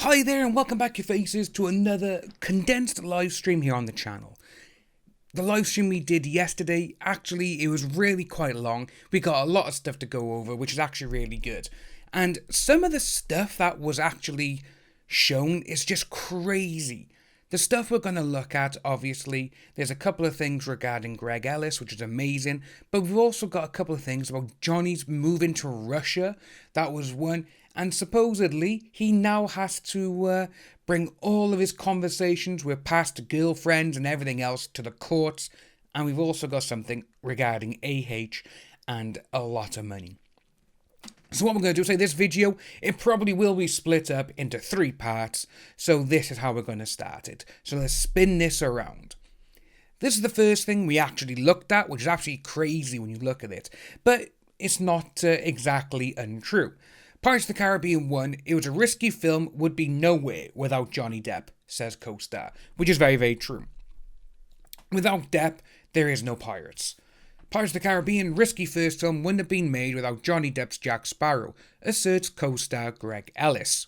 Hi there and welcome back, your faces, to another condensed live stream here on the channel. The live stream we did yesterday, actually, it was really quite long. We got a lot of stuff to go over, which is actually really good. And some of the stuff that was actually shown is just crazy. The stuff we're going to look at, obviously, there's a couple of things regarding Greg Ellis, which is amazing, but we've also got a couple of things about Johnny's move into Russia. That was one. And supposedly, he now has to bring all of his conversations with past girlfriends and everything else to the courts. And we've also got something regarding AH and a lot of money. So what we're going to do is say this video, it probably will be split up into 3 parts. So this is how we're going to start it. So let's spin this around. This is the first thing we actually looked at, which is actually crazy when you look at it. But it's not exactly untrue. Pirates of the Caribbean 1, it was a risky film, would be nowhere without Johnny Depp, says co-star, which is very, very true. Without Depp, there is no Pirates. Pirates of the Caribbean, risky first film, wouldn't have been made without Johnny Depp's Jack Sparrow, asserts co-star Greg Ellis.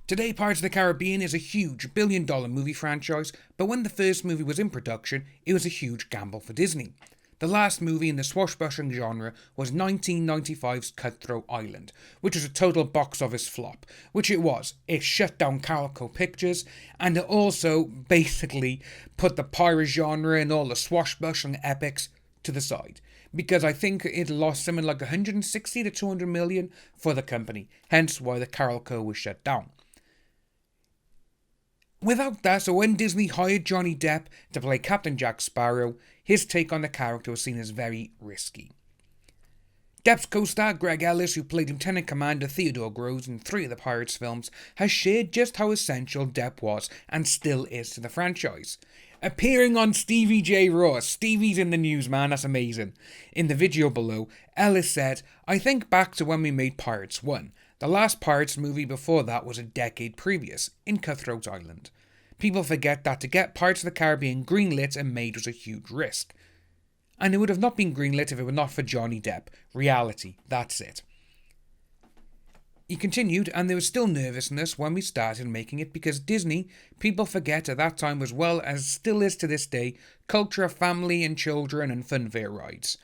Today, Pirates of the Caribbean is a huge billion-dollar movie franchise, but when the first movie was in production, it was a huge gamble for Disney. The last movie in the swashbuckling genre was 1995's Cutthroat Island, which was a total box office flop, which it was. It shut down Calico Pictures, and it also basically put the pirate genre and all the swashbuckling epics to the side, because I think it lost something like 160 to 200 million for the company, hence why the Calico was shut down. Without that, so when Disney hired Johnny Depp to play Captain Jack Sparrow, his take on the character was seen as very risky. Depp's co-star Greg Ellis, who played Lieutenant Commander Theodore Groves in 3 of the Pirates films, has shared just how essential Depp was and still is to the franchise. Appearing on Stevie J Raw, Stevie's in the news, man, that's amazing. In the video below, Ellis said, "I think back to when we made Pirates 1. The last Pirates movie before that was a decade previous, in Cutthroat Island. People forget that to get Pirates of the Caribbean greenlit and made was a huge risk. And it would have not been greenlit if it were not for Johnny Depp. Reality, that's it." He continued, and there was still nervousness when we started making it because Disney, people forget at that time as well as still is to this day, culture of family and children and funfair rides.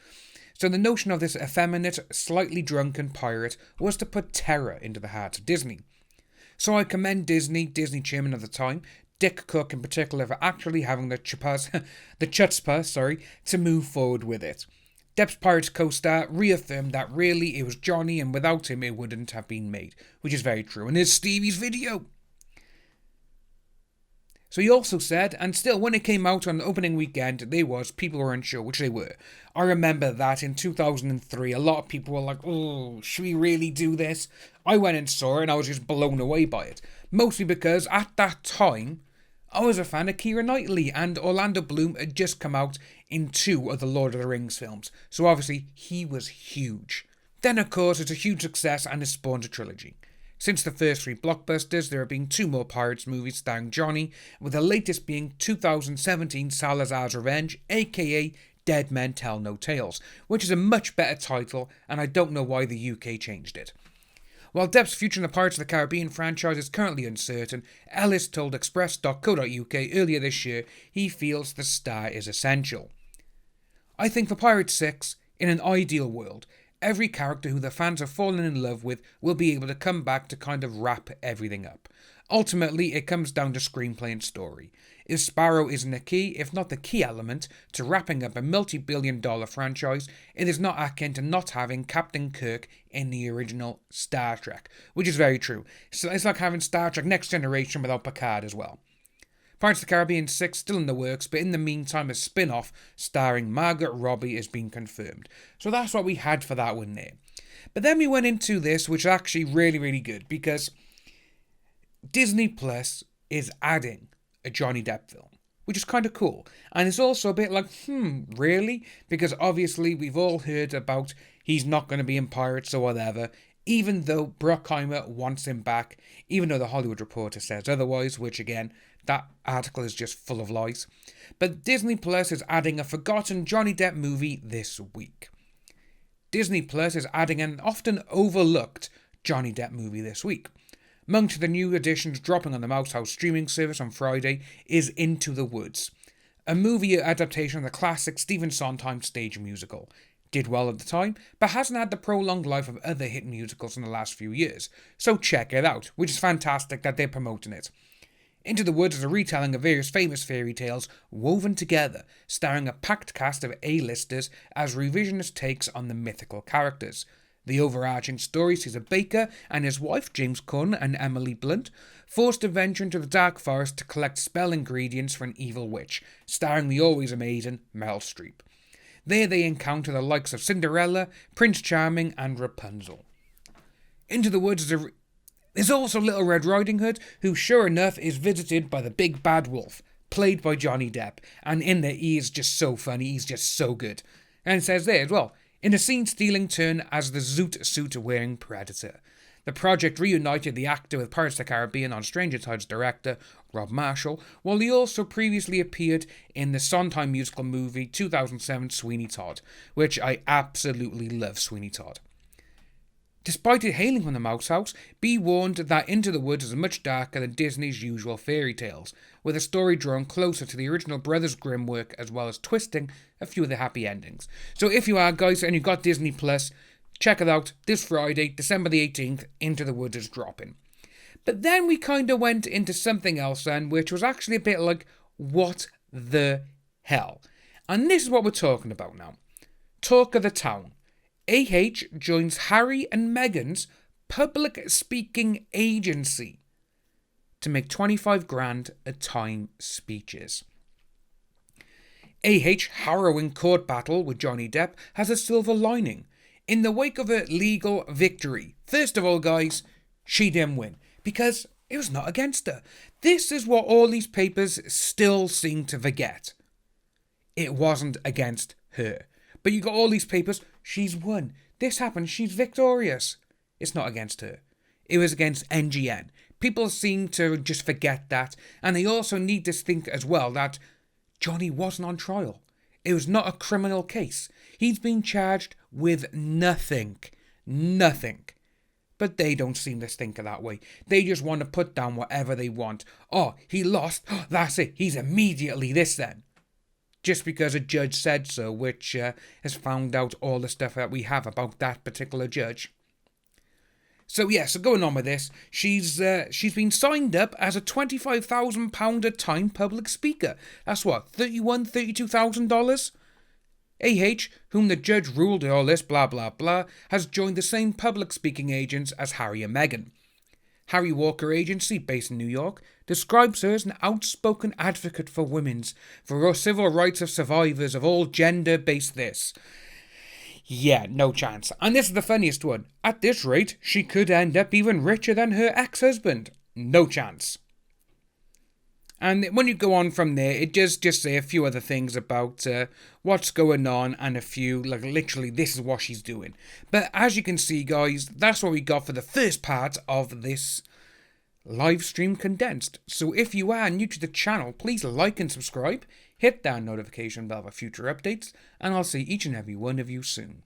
So the notion of this effeminate, slightly drunken pirate was to put terror into the heart of Disney. So I commend Disney chairman of the time, Dick Cook in particular, for actually having the chutzpah, to move forward with it. Depp's Pirates co-star reaffirmed that really it was Johnny and without him it wouldn't have been made, which is very true, and there's Stevie's video. So he also said, and still when it came out on the opening weekend, people were unsure, which they were. I remember that in 2003, a lot of people were like, oh, should we really do this? I went and saw it and I was just blown away by it. Mostly because at that time, I was a fan of Keira Knightley and Orlando Bloom had just come out in 2 of the Lord of the Rings films. So obviously, he was huge. Then of course, it's a huge success and it spawned a trilogy. Since the first 3 blockbusters, there have been 2 more Pirates movies starring Johnny, with the latest being 2017 Salazar's Revenge, aka Dead Men Tell No Tales, which is a much better title, and I don't know why the UK changed it. While Depp's future in the Pirates of the Caribbean franchise is currently uncertain, Ellis told Express.co.uk earlier this year he feels the star is essential. "I think for Pirates 6, in an ideal world, every character who the fans have fallen in love with will be able to come back to kind of wrap everything up. Ultimately, it comes down to screenplay and story. If Sparrow isn't a key, if not the key element, to wrapping up a multi-billion-dollar franchise, it is not akin to not having Captain Kirk in the original Star Trek," which is very true. So it's like having Star Trek Next Generation without Picard as well. Pirates of the Caribbean 6 still in the works, but in the meantime a spin-off starring Margaret Robbie has been confirmed. So that's what we had for that one there. But then we went into this, which is actually really, really good, because Disney Plus is adding a Johnny Depp film, which is kind of cool. And it's also a bit like, really? Because obviously we've all heard about he's not going to be in Pirates or whatever, even though Bruckheimer wants him back, even though the Hollywood Reporter says otherwise, which again, that article is just full of lies. But Disney Plus is adding a forgotten Johnny Depp movie this week. Disney Plus is adding an often overlooked Johnny Depp movie this week. Among the new additions dropping on the Mouse House streaming service on Friday is Into the Woods, a movie adaptation of the classic Stephen Sondheim stage musical. Did well at the time, but hasn't had the prolonged life of other hit musicals in the last few years, so check it out, which is fantastic that they're promoting it. Into the Woods is a retelling of various famous fairy tales woven together, starring a packed cast of A-listers as revisionist takes on the mythical characters. The overarching story sees a baker and his wife, James Cunn and Emily Blunt, forced to venture into the dark forest to collect spell ingredients for an evil witch, starring the always amazing Meryl Streep. There they encounter the likes of Cinderella, Prince Charming and Rapunzel. Into the Woods there's also Little Red Riding Hood, who sure enough is visited by the big bad wolf, played by Johnny Depp, and in there he is just so funny, he's just so good. And it says there as well, in a scene-stealing turn as the zoot suit-wearing predator. The project reunited the actor with Pirates of the Caribbean on Stranger Tides director Rob Marshall, while he also previously appeared in the Sondheim musical movie 2007 Sweeney Todd, which I absolutely love Sweeney Todd. Despite it hailing from the Mouse House, be warned that Into the Woods is much darker than Disney's usual fairy tales, with a story drawn closer to the original Brothers Grimm work as well as twisting a few of the happy endings. So if you are guys and you've got Disney Plus, check it out this Friday, December the 18th, Into the Woods is dropping. But then we kind of went into something else then, which was actually a bit like, what the hell? And this is what we're talking about now. Talk of the town. AH joins Harry and Meghan's public speaking agency to make 25 grand a time speeches. AH harrowing court battle with Johnny Depp has a silver lining. In the wake of a legal victory, first of all, guys, she didn't win because it was not against her. This is what all these papers still seem to forget. It wasn't against her. But you got all these papers, she's won. This happened, she's victorious. It's not against her. It was against NGN. People seem to just forget that, and they also need to think as well that Johnny wasn't on trial. It was not a criminal case. He's been charged with nothing. Nothing. But they don't seem to think of that way. They just want to put down whatever they want. Oh, he lost. Oh, that's it. He's immediately this then. Just because a judge said so, which has found out all the stuff that we have about that particular judge. So going on with this, she's been signed up as a £25,000 a time public speaker. That's what, $32,000? AH, whom the judge ruled all this blah blah blah, has joined the same public speaking agents as Harry and Meghan. Harry Walker Agency, based in New York, describes her as an outspoken advocate for for civil rights of survivors of all gender-based this. Yeah, no chance. And this is the funniest one. At this rate, she could end up even richer than her ex-husband. No chance. And when you go on from there, it just say a few other things about what's going on and a few, like literally this is what she's doing. But as you can see, guys, that's what we got for the first part of this live stream condensed. So if you are new to the channel, please like and subscribe, hit that notification bell for future updates, and I'll see each and every one of you soon.